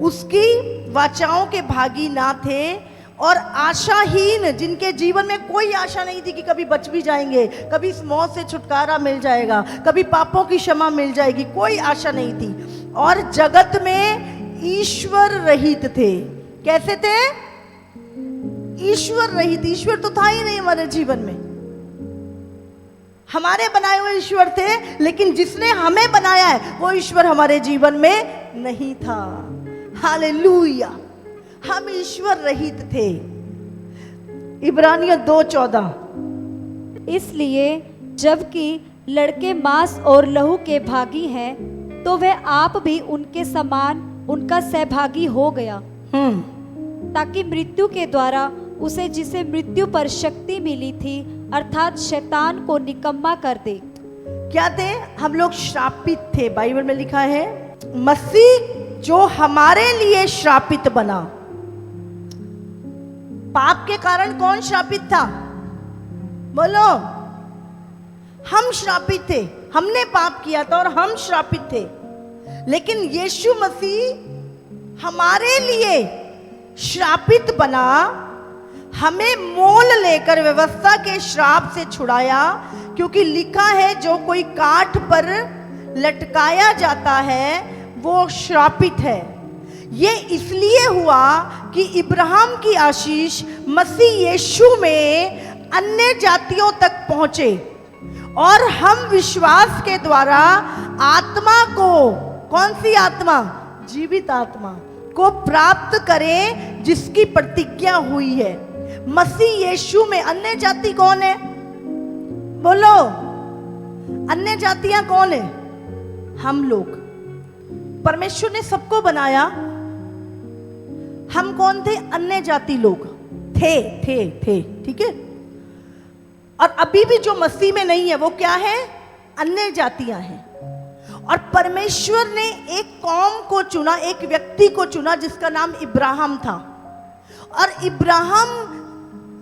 उसकी वाचाओं के भागी ना थे और आशाहीन, जिनके जीवन में कोई आशा नहीं थी कि कभी बच भी जाएंगे, कभी इस मौत से छुटकारा मिल जाएगा, कभी पापों की क्षमा मिल जाएगी, कोई आशा नहीं थी। और जगत में ईश्वर रहित थे। कैसे थे? ईश्वर रहित। ईश्वर तो था ही नहीं हमारे जीवन में। हमारे बनाए हुए ईश्वर थे, लेकिन जिसने हमें बनाया है वो ईश्वर हमारे जीवन में नहीं था। हालेलुया। हम ईश्वर रहित थे। इब्रानियों 2:14। इसलिए जबकि लड़के मांस और लहू के भागी हैं, तो वह आप भी उनके समान उनका सहभागी हो गया, ताकि मृत्यु के द्वारा उसे, जिसे मृत्यु पर शक्ति मिली थी, अर्थात शैतान को निकम्मा कर दे। क्या थे? हम लोग श्रापित थे। बाइबल में लिखा है, मसीह जो हमारे लिए श्रापित बना। पाप के कारण कौन श्रापित था? बोलो। हम श्रापित थे। हमने पाप किया था और हम श्रापित थे। लेकिन यीशु मसीह हमारे लिए श्रापित बना, हमें मोल लेकर व्यवस्था के श्राप से छुड़ाया, क्योंकि लिखा है, जो कोई काठ पर लटकाया जाता है वो श्रापित है। ये इसलिए हुआ कि इब्राहिम की आशीष मसीह यीशु में अन्य जातियों तक पहुंचे और हम विश्वास के द्वारा आत्मा को, कौन सी आत्मा? जीवित आत्मा को प्राप्त करें, जिसकी प्रतिज्ञा हुई है। मसीह यीशु में अन्य जाति कौन है? बोलो। अन्य जातियां कौन है? हम लोग। परमेश्वर ने सबको बनाया। हम कौन थे? अन्य जाति लोग थे। ठीक है। और अभी भी जो मसीह में नहीं है वो क्या है? अन्य जातियां हैं। और परमेश्वर ने एक कौम को चुना, एक व्यक्ति को चुना, जिसका नाम इब्राहिम था। और इब्राहिम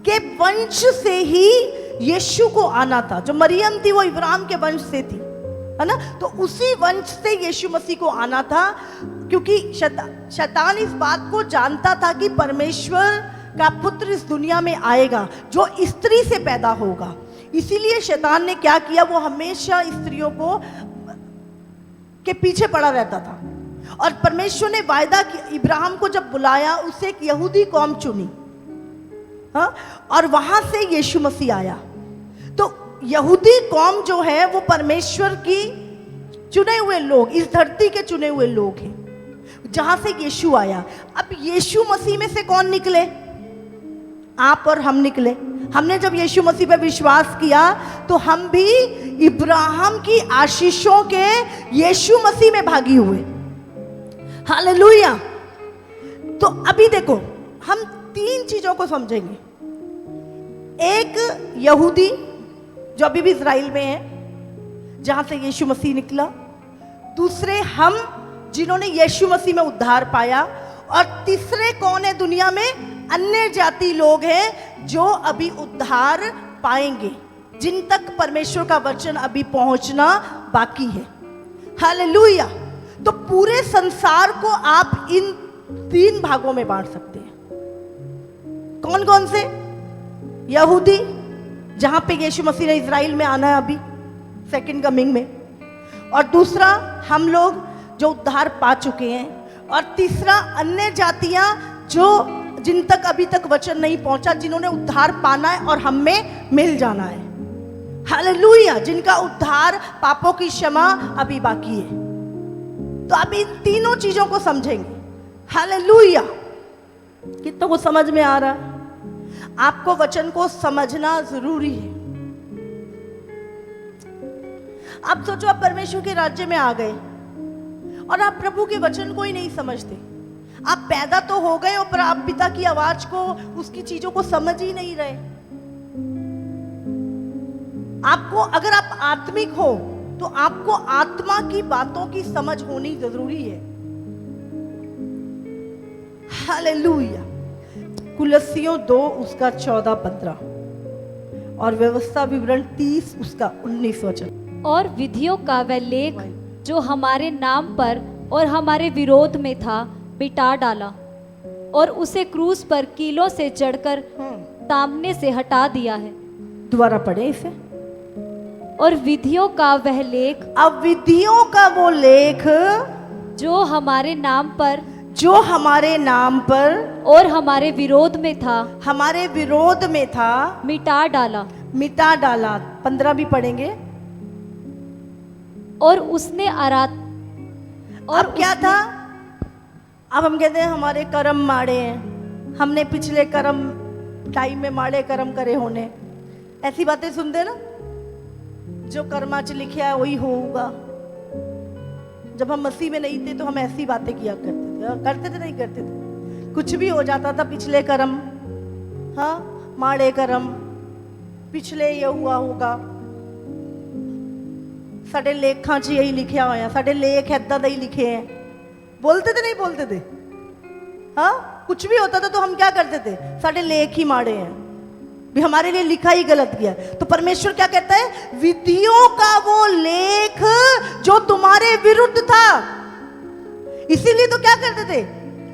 के वंश से ही यीशु को आना था। जो मरियम थी वो इब्राहिम के वंश से थी, है ना? तो उसी वंश से यीशु मसीह को आना था, क्योंकि शैतान इस बात को जानता था कि परमेश्वर का पुत्र इस दुनिया में आएगा जो स्त्री से पैदा होगा। इसीलिए शैतान ने क्या किया? वो हमेशा स्त्रियों को के पीछे पड़ा रहता था। और परमेश्वर ने वायदा किया, इब्राहिम को जब बुलाया, उसे एक यहूदी कौम चुनी। हाँ, और वहां से यीशु मसीह आया। तो यहूदी कौम जो है वो परमेश्वर की चुने हुए लोग, इस धरती के चुने हुए लोग हैं, जहां से यीशु आया। अब यीशु मसीह में से कौन निकले? आप और हम निकले। हमने जब यीशु मसीह पर विश्वास किया तो हम भी इब्राहिम की आशीषों के यीशु मसीह में भागी हुए। हालेलुया। तो अभी देखो, हम 3 चीजों को समझेंगे। एक, यहूदी जो अभी भी इजराइल में है, जहां से यीशु मसीह निकला। दूसरे, हम जिन्होंने यीशु मसीह में उद्धार पाया। और तीसरे कौन है दुनिया में? अन्य जाति लोग हैं जो अभी उद्धार पाएंगे, जिन तक परमेश्वर का वचन अभी पहुंचना बाकी है। हालेलुया। तो पूरे संसार को आप इन 3 भागों में बांट सकते हैं। कौन कौन से? यहूदी, जहां पे यीशु मसीह ने इजराइल में आना है अभी सेकंड कमिंग में। और दूसरा, हम लोग जो उद्धार पा चुके हैं। और तीसरा, अन्य जातियां जो जिन तक अभी तक वचन नहीं पहुंचा, जिन्होंने उद्धार पाना है और हम में मिल जाना है। हालेलुया। जिनका उद्धार, पापों की क्षमा अभी बाकी है। तो अब इन तीनों चीजों को समझेंगे। हालेलुया। कितनों को समझ में आ रहा है? आपको वचन को समझना जरूरी है। आप सोचो, आप परमेश्वर के राज्य में आ गए और आप प्रभु के वचन को ही नहीं समझते। आप पैदा तो हो गए और पर आप पिता की आवाज को, उसकी चीजों को समझ ही नहीं रहे। आपको, अगर आप आत्मिक हो तो आपको आत्मा की बातों की समझ होनी जरूरी है। हालेलुया। कुलस्सियों 2 उसका 14-15 और व्यवस्था विवरण 30 उसका 19 वचन। और विधियों का वह लेख जो हमारे नाम पर और हमारे विरोध में था, मिटा डाला और उसे क्रूस पर कीलों से जड़कर सामने से हटा दिया है। दोबारा पढ़े इसे। और विधियों का वह लेख, अब विधियों का वो लेख जो हमारे नाम पर और हमारे विरोध में था, मिटा डाला। 15 भी पढ़ेंगे। और उसने अब क्या था? अब हम कहते हैं हमारे कर्म माड़े हैं, हमने पिछले कर्म टाइम में माड़े कर्म करे होने, ऐसी बातें सुनते ना, जो कर्मा च लिखा है वही होगा। जब हम मसीह में नहीं थे तो हम ऐसी बातें किया करते थे नहीं करते थे। कुछ भी हो जाता था, पिछले कर्म, हाँ, माड़े कर्म, पिछले ये हुआ होगा, साडे लेखां च यही लिखा होया, साडे लेख ऐदा दे ही लिखे हैं। बोलते थे नहीं बोलते थे? हाँ, कुछ भी होता था तो हम क्या करते थे? साडे लेख ही माड़े हैं, भी हमारे लिए लिखा ही गलत गया। तो परमेश्वर क्या कहता है? विधियों का वो लेख जो तुम्हारे विरुद्ध था। इसीलिए तो क्या करते थे?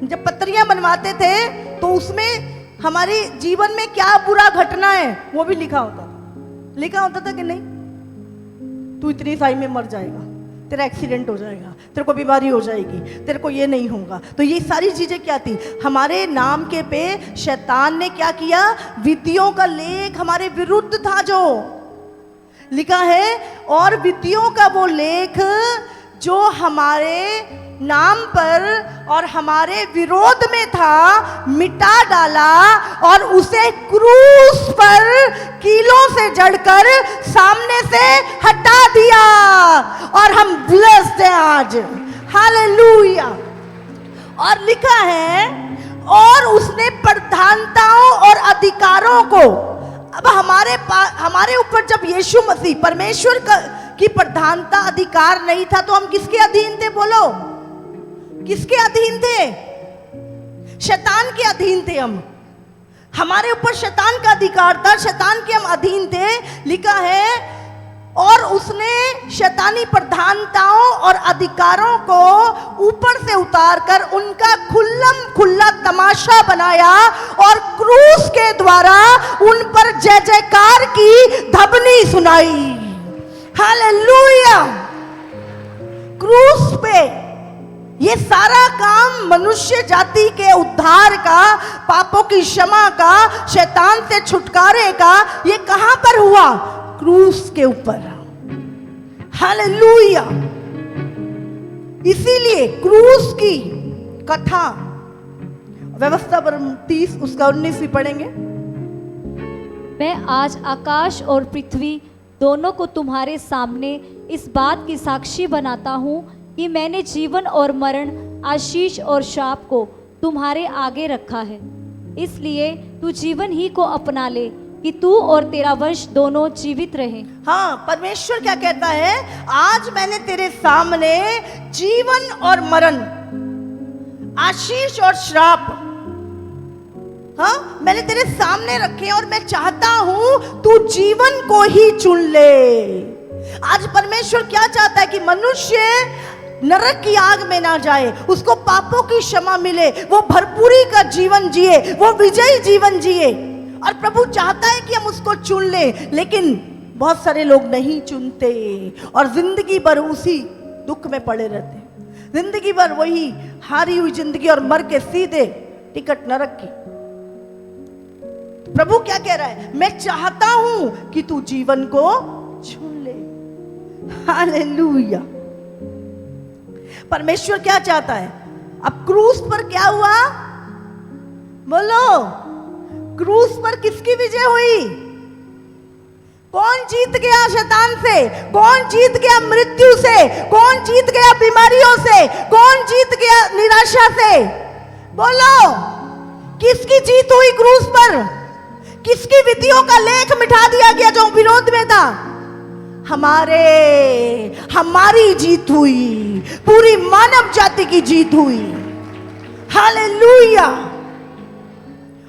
जब पत्रियां बनवाते थे तो उसमें हमारे जीवन में क्या बुरा घटना है वो भी लिखा होता था कि नहीं? तू इतनी साई में मर जाएगा, तेरा एक्सीडेंट हो जाएगा, तेरे को बीमारी हो जाएगी, तेरे को ये नहीं होगा। तो ये सारी चीजें क्या थी? हमारे नाम के पे शैतान ने क्या किया? विधियों का लेख हमारे विरुद्ध था जो लिखा है, और विधियों का वो लेख जो हमारे नाम पर और हमारे विरोध में था, मिटा डाला और उसे क्रूस पर कीलों से जड़कर सामने से हटा दिया। और हम ब्लेस्ड हैं आज। हालेलुया। और लिखा है, और उसने प्रधानताओं और अधिकारों को, अब हमारे ऊपर जब यीशु मसीह परमेश्वर की प्रधानता अधिकार नहीं था तो हम किसके अधीन थे? बोलो, किसके अधीन थे? शैतान के अधीन थे हम। हमारे ऊपर शैतान का अधिकार था, शैतान के हम अधीन थे। लिखा है, और उसने शैतानी प्रधानताओं और अधिकारों को ऊपर से उतारकर उनका खुल्ला तमाशा बनाया और क्रूस के द्वारा उन पर जय जयकार की ध्वनि सुनाई। हालेलुया। क्रूस पे ये सारा काम मनुष्य जाति के उद्धार का, पापों की क्षमा का, शैतान से छुटकारे का, ये कहां पर हुआ? क्रूस के ऊपर। हालेलुया। इसीलिए क्रूस की कथा व्यवस्था पर 30 उसका 19 भी पढ़ेंगे। मैं आज आकाश और पृथ्वी दोनों को तुम्हारे सामने इस बात की साक्षी बनाता हूँ कि मैंने जीवन और मरण, आशीष और शाप को तुम्हारे आगे रखा है। इसलिए तू जीवन ही को अपना ले कि तू और तेरा वंश दोनों जीवित रहे। हाँ, परमेश्वर क्या कहता है? आज मैंने तेरे सामने जीवन और मरण, आशीष और श्राप, हाँ, मैंने तेरे सामने रखे और मैं चाहता हूं तू जीवन को ही चुन ले। आज परमेश्वर क्या चाहता है? कि मनुष्य नरक की आग में ना जाए, उसको पापों की क्षमा मिले, वो भरपूरी का जीवन जिए, वो विजयी जीवन जिए। और प्रभु चाहता है कि हम उसको चुन ले, लेकिन बहुत सारे लोग नहीं चुनते और जिंदगी भर उसी दुख में पड़े रहते, जिंदगी भर वही हारी हुई जिंदगी और मर के सीधे टिकट नरक की। प्रभु क्या कह रहा है? मैं चाहता हूं कि तू जीवन को चुन ले। हालेलुया। परमेश्वर क्या चाहता है? अब क्रूस पर क्या हुआ? बोलो, क्रूस पर किसकी विजय हुई? कौन जीत गया शैतान से? कौन जीत गया मृत्यु से? कौन जीत गया बीमारियों से? कौन जीत गया निराशा से? बोलो, किसकी जीत हुई क्रूस पर? किसकी विधियों का लेख मिटा दिया गया जो विरोध में था? हमारी जीत हुई, पूरी मानव जाति की जीत हुई। हालेलुया।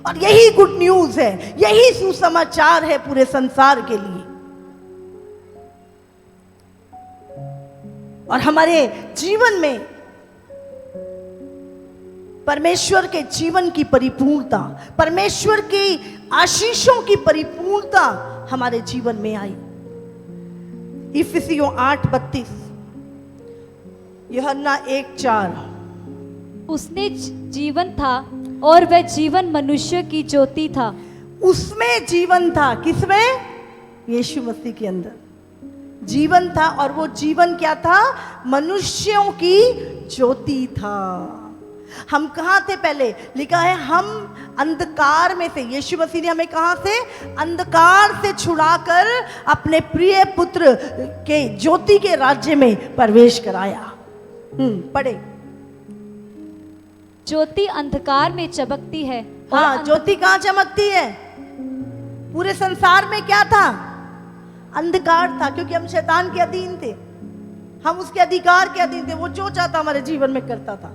और यही गुड न्यूज है, यही सुसमाचार है पूरे संसार के लिए। और हमारे जीवन में परमेश्वर के जीवन की परिपूर्णता, परमेश्वर की आशीषों की परिपूर्णता हमारे जीवन में आई। इफिसियों 8:32, यूहन्ना 1:4। उसने जीवन था और वह जीवन मनुष्य की ज्योति था। उसमें जीवन था, किसमें? यीशु मसीह के अंदर जीवन था, और वो जीवन क्या था? मनुष्यों की ज्योति था। हम कहाँ थे पहले? लिखा है हम अंधकार में से, यीशु मसीह ने हमें कहाँ से? अंधकार से छुड़ाकर अपने प्रिय पुत्र के ज्योति के राज्य में प्रवेश कराया। पढ़े। ज्योति अंधकार में चमकती है। हाँ, ज्योति कहाँ चमकती है? पूरे संसार में क्या था? अंधकार था, क्योंकि हम शैतान के अधीन थे, हम उसके अधिकार के अधीन थे। वो जो चाहता हमारे जीवन में करता था,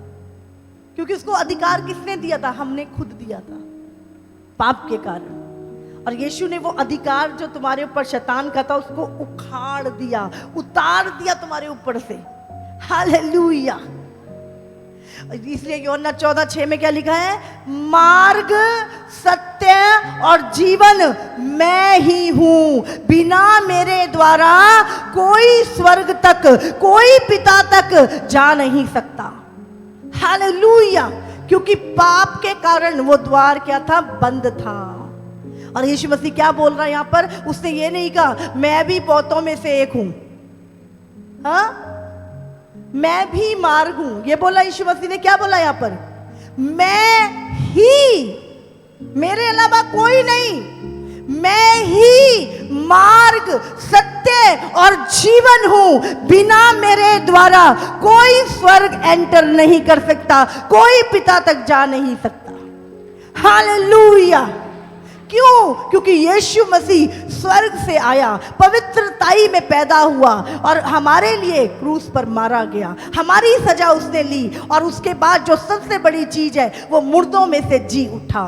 क्योंकि उसको अधिकार किसने दिया था? हमने खुद दिया था, पाप के कारण। और यीशु ने वो अधिकार जो तुम्हारे ऊपर शैतान का था, उसको उखाड़ दिया, उतार दिया तुम्हारे ऊपर से। हालेलुया। इसलिए यूहन्ना 14:6 में क्या लिखा है? मार्ग, सत्य और जीवन मैं ही हूं, बिना मेरे द्वारा कोई स्वर्ग तक, कोई पिता तक जा नहीं सकता। हालेलुया। क्योंकि पाप के कारण वो द्वार क्या था? बंद था। और यीशु मसीह क्या बोल रहा है यहाँ पर? उसने ये नहीं कहा मैं भी बहुतों में से एक हूं, हाँ, मैं भी मार्ग हूं। ये बोला यीशु मसीह ने। क्या बोला यहाँ पर? मैं ही, मेरे अलावा कोई नहीं, मैं ही मार्ग, सत्य और जीवन हूं, बिना मेरे द्वारा कोई स्वर्ग एंटर नहीं कर सकता, कोई पिता तक जा नहीं सकता। हालेलुया। क्यों? क्योंकि यीशु मसीह स्वर्ग से आया, पवित्रताई में पैदा हुआ और हमारे लिए क्रूस पर मारा गया, हमारी सजा उसने ली। और उसके बाद जो सबसे बड़ी चीज है, वो मुर्दों में से जी उठा।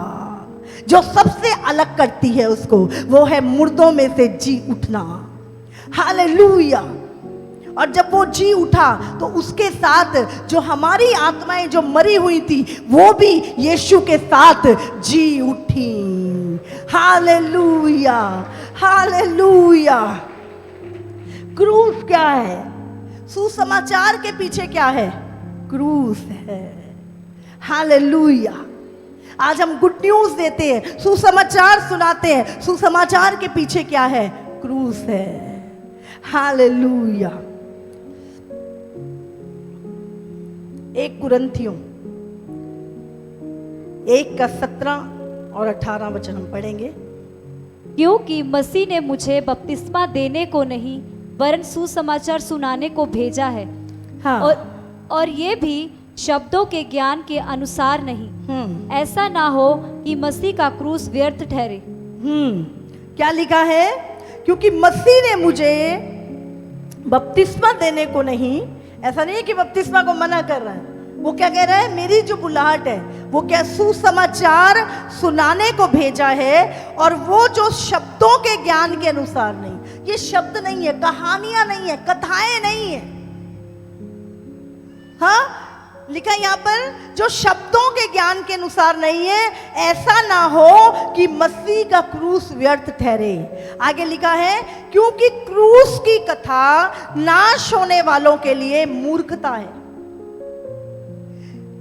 जो सबसे अलग करती है उसको, वो है मुर्दों में से जी उठना। हालेलुया। और जब वो जी उठा तो उसके साथ जो हमारी आत्माएं जो मरी हुई थी, वो भी यीशु के साथ जी उठी। Hallelujah, hallelujah. क्रूस क्या है? सुसमाचार के पीछे क्या है? क्रूस है। हालेलुया। आज हम गुड न्यूज देते हैं, सुसमाचार सुनाते हैं। सुसमाचार के पीछे क्या है? क्रूस है। हालेलुया। 1 कुरिन्थियों 1:17 और 18 वचन हम पढ़ेंगे। क्योंकि मसीह ने मुझे बपतिस्मा देने को नहीं वरन सुसमाचार सुनाने को भेजा है। हाँ। और ये भी शब्दों के ज्ञान के अनुसार नहीं, ऐसा ना हो कि मसीह का क्रूस व्यर्थ ठहरे। क्या लिखा है? क्योंकि मसीह ने मुझे बपतिस्मा देने को नहीं, ऐसा नहीं है कि बपतिस्मा को मना कर रहा है। वो क्या कह रहा है? मेरी जो बुलाहट है वो क्या सुसमाचार सुनाने को भेजा है, और वो जो शब्दों के ज्ञान के अनुसार नहीं। ये शब्द नहीं है, कहानियां नहीं है, कथाएं नहीं है। हाँ, लिखा यहां पर जो शब्दों के ज्ञान के अनुसार नहीं है, ऐसा ना हो कि मसीह का क्रूस व्यर्थ ठहरे। आगे लिखा है, क्योंकि क्रूस की कथा नाश होने वालों के लिए मूर्खता है,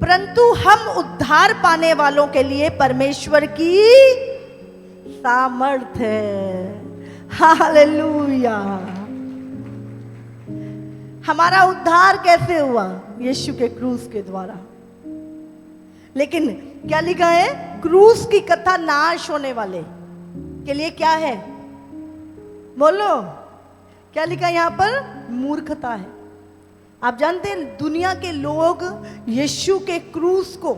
परंतु हम उद्धार पाने वालों के लिए परमेश्वर की सामर्थ्य है। हालेलुया। हमारा उद्धार कैसे हुआ? यीशु के क्रूस के द्वारा। लेकिन क्या लिखा है? क्रूस की कथा नाश होने वाले के लिए क्या है? बोलो, क्या लिखा है यहां पर? मूर्खता है। आप जानते हैं दुनिया के लोग यीशु के क्रूस को,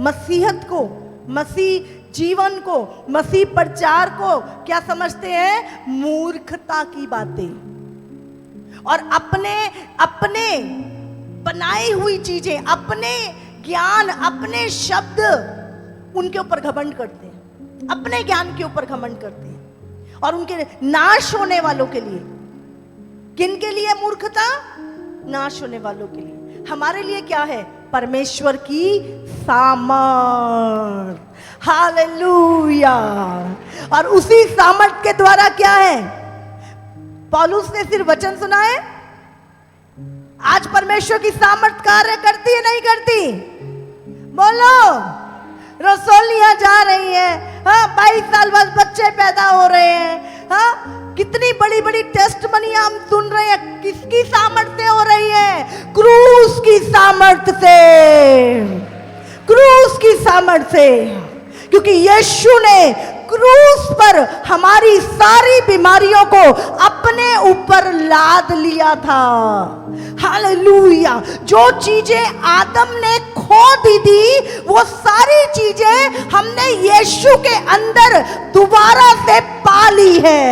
मसीहत को, मसीह जीवन को, मसीह प्रचार को क्या समझते हैं? मूर्खता की बातें, और अपने बनाई हुई चीजें, अपने ज्ञान, अपने शब्द, उनके ऊपर घमंड करते हैं, अपने ज्ञान के ऊपर घमंड करते हैं। और उनके नाश होने वालों के लिए, किन के लिए मूर्खता? नाश होने वालों के लिए। हमारे लिए क्या है? परमेश्वर की सामर्थ। हालेलुया। और उसी सामर्थ के द्वारा क्या है? पौलुस ने सिर्फ वचन सुना है? आज परमेश्वर की सामर्थ कार्य करती है, नहीं करती? बोलो। रसोलियां जा रही है, हाँ, 22 साल बाद बच्चे पैदा हो रहे हैं, हाँ, कितनी बड़ी बड़ी टेस्टमनी हम सुन रहे हैं। किसकी सामर्थ से हो रही है? क्रूस की सामर्थ से, क्रूस की सामर्थ से। क्योंकि यीशु ने क्रूस पर हमारी सारी बीमारियों को अपने ऊपर लाद लिया था। हालेलुया। जो चीजें आदम ने खो दी थी, वो सारी चीजें हमने यीशु के अंदर दोबारा से पा ली है।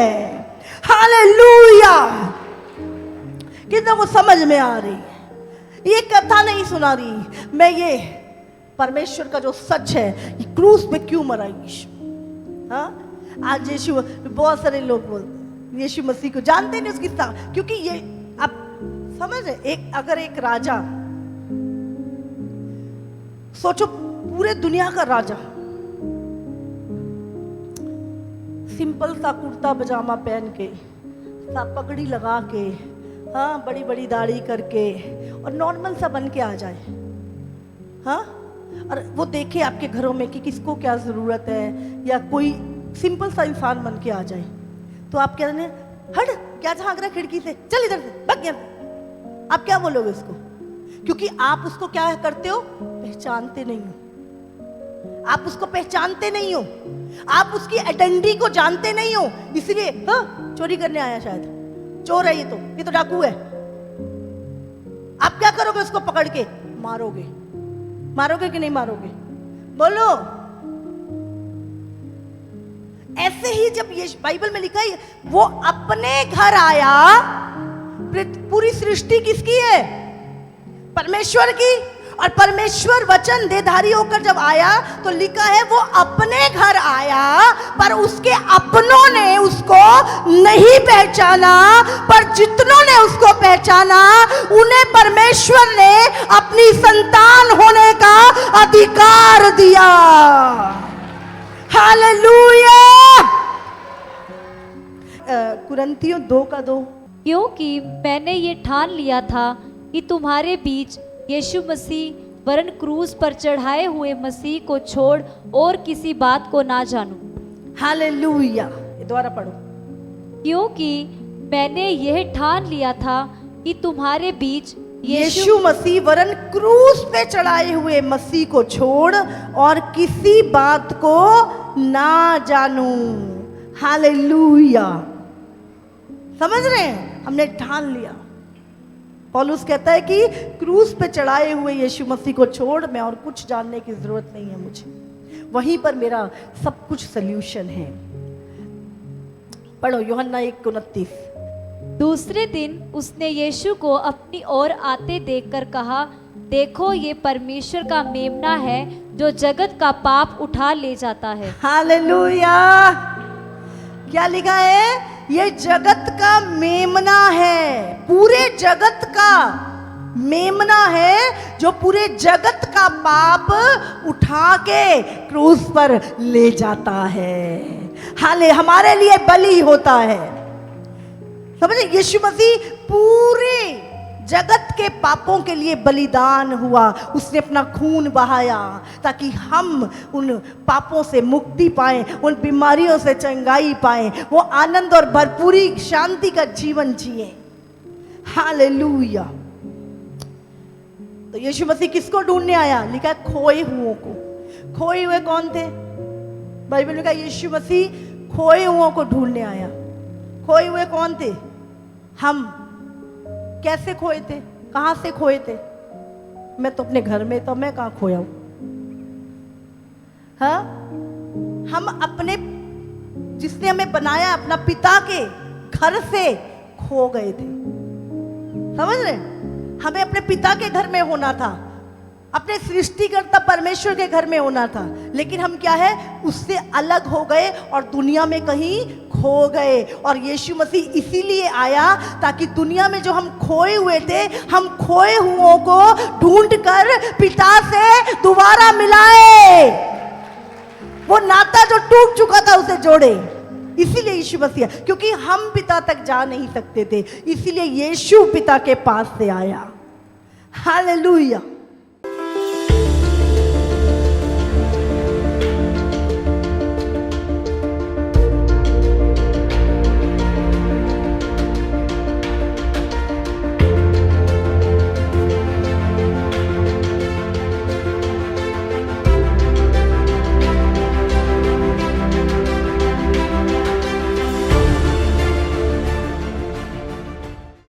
हालेलुया। कितना वो समझ में आ रही है? ये कथा नहीं सुना रही मैं, ये परमेश्वर का जो सच है, ये क्रूस पे क्यों मरा यीशु। हाँ, आज यीशु, बहुत सारे लोग बोलते यीशु मसीह को जानते नहीं उसकी क्योंकि ये आप समझ रहे, अगर एक राजा, सोचो पूरे दुनिया का राजा, सिंपल सा कुर्ता पजामा पहन के, सा पगड़ी लगा के, हाँ, बड़ी बड़ी दाढ़ी करके, और नॉर्मल सा बन के आ जाए, हाँ, और वो देखे आपके घरों में कि किसको क्या जरूरत है, या कोई सिंपल सा इंसान बन के आ जाए, तो आप क्या कहते? हट, क्या झांक रहा खिड़की से, चल इधर से, भाग यहाँ। आप क्या बोलोगे उसको? क्योंकि आप उसको क्या करते हो? पहचानते नहीं हो। आप उसको पहचानते नहीं हो, आप उसकी आइडेंटिटी को जानते नहीं हो, इसलिए हाँ, चोरी करने आया, शायद चोर है, ये तो डाकू है। आप क्या करोगे? उसको पकड़ के मारोगे। मारोगे कि नहीं मारोगे? बोलो। ऐसे ही जब ये बाइबल में लिखा है, वो अपने घर आया। पूरी सृष्टि किसकी है? परमेश्वर की। और परमेश्वर वचन देहधारी होकर जब आया तो लिखा है वो अपने घर आया, पर उसके अपनों ने उसको नहीं पहचाना, पर जितनों ने उसको पहचाना उन्हें परमेश्वर ने अपनी संतान होने का अधिकार दिया। हालेलुया। कुरिन्थियों 2:2। क्योंकि मैंने ये ठान लिया था कि तुम्हारे बीच यीशु मसीह वरन क्रूस पर चढ़ाए हुए मसीह को छोड़ और किसी बात को ना जानूं। हालेलुया। ये दोबारा पढ़ो। क्योंकि मैंने यह ठान लिया था कि तुम्हारे बीच यीशु मसीह वरन क्रूस पे चढ़ाए हुए मसीह को छोड़ और किसी बात को ना जानूं। हालेलुया। समझ रहे हैं? हमने ठान लिया। पौलुस कहता है कि क्रूस पे चढ़ाए हुए यीशु मसीह को छोड़ मैं और कुछ जानने की जरूरत नहीं है मुझे, वहीं पर मेरा सब कुछ सल्यूशन है। पढ़ो यूहन्ना 1:29। दूसरे दिन उसने यीशु को अपनी ओर आते देखकर कहा, देखो ये परमेश्वर का मेमना है जो जगत का पाप उठा ले जाता है। हालेलुया। क्या लिखा है? ये जगत का मेमना है, पूरे जगत का मेमना है जो पूरे जगत का पाप उठा के क्रूस पर ले जाता है। हाले हमारे लिए बलि होता है। समझे? यीशु मसीह पूरे जगत के पापों के लिए बलिदान हुआ। उसने अपना खून बहाया ताकि हम उन पापों से मुक्ति पाएं, उन बीमारियों से चंगाई पाएं, वो आनंद और भरपूरी शांति का जीवन जिए। हालेलुया। तो यीशु मसीह किसको ढूंढने आया? लिखा है खोए हुओं को। खोए हुए कौन थे? बाइबल में कहा यीशु मसीह खोए हुओं को ढूंढने आया। खोए हुए कौन थे? हम। कैसे खोए थे? कहां से खोए थे? मैं तो अपने घर में, तो मैं कहां खोया हूं? हाँ, हम अपने, जिसने हमें बनाया अपना पिता के घर से खो गए थे। समझ रहे? हमें अपने पिता के घर में होना था, अपने सृष्टिकर्ता परमेश्वर के घर में होना था, लेकिन हम क्या है, उससे अलग हो गए और दुनिया में कहीं खो गए। और यीशु मसीह इसीलिए आया ताकि दुनिया में जो हम खोए हुए थे, हम खोए हुओं को ढूंढकर पिता से दोबारा मिलाए, वो नाता जो टूट चुका था उसे जोड़े। इसीलिए यीशु मसीह, क्योंकि हम पिता तक जा नहीं सकते थे, इसीलिए यीशु पिता के पास से आया। हालेलुया।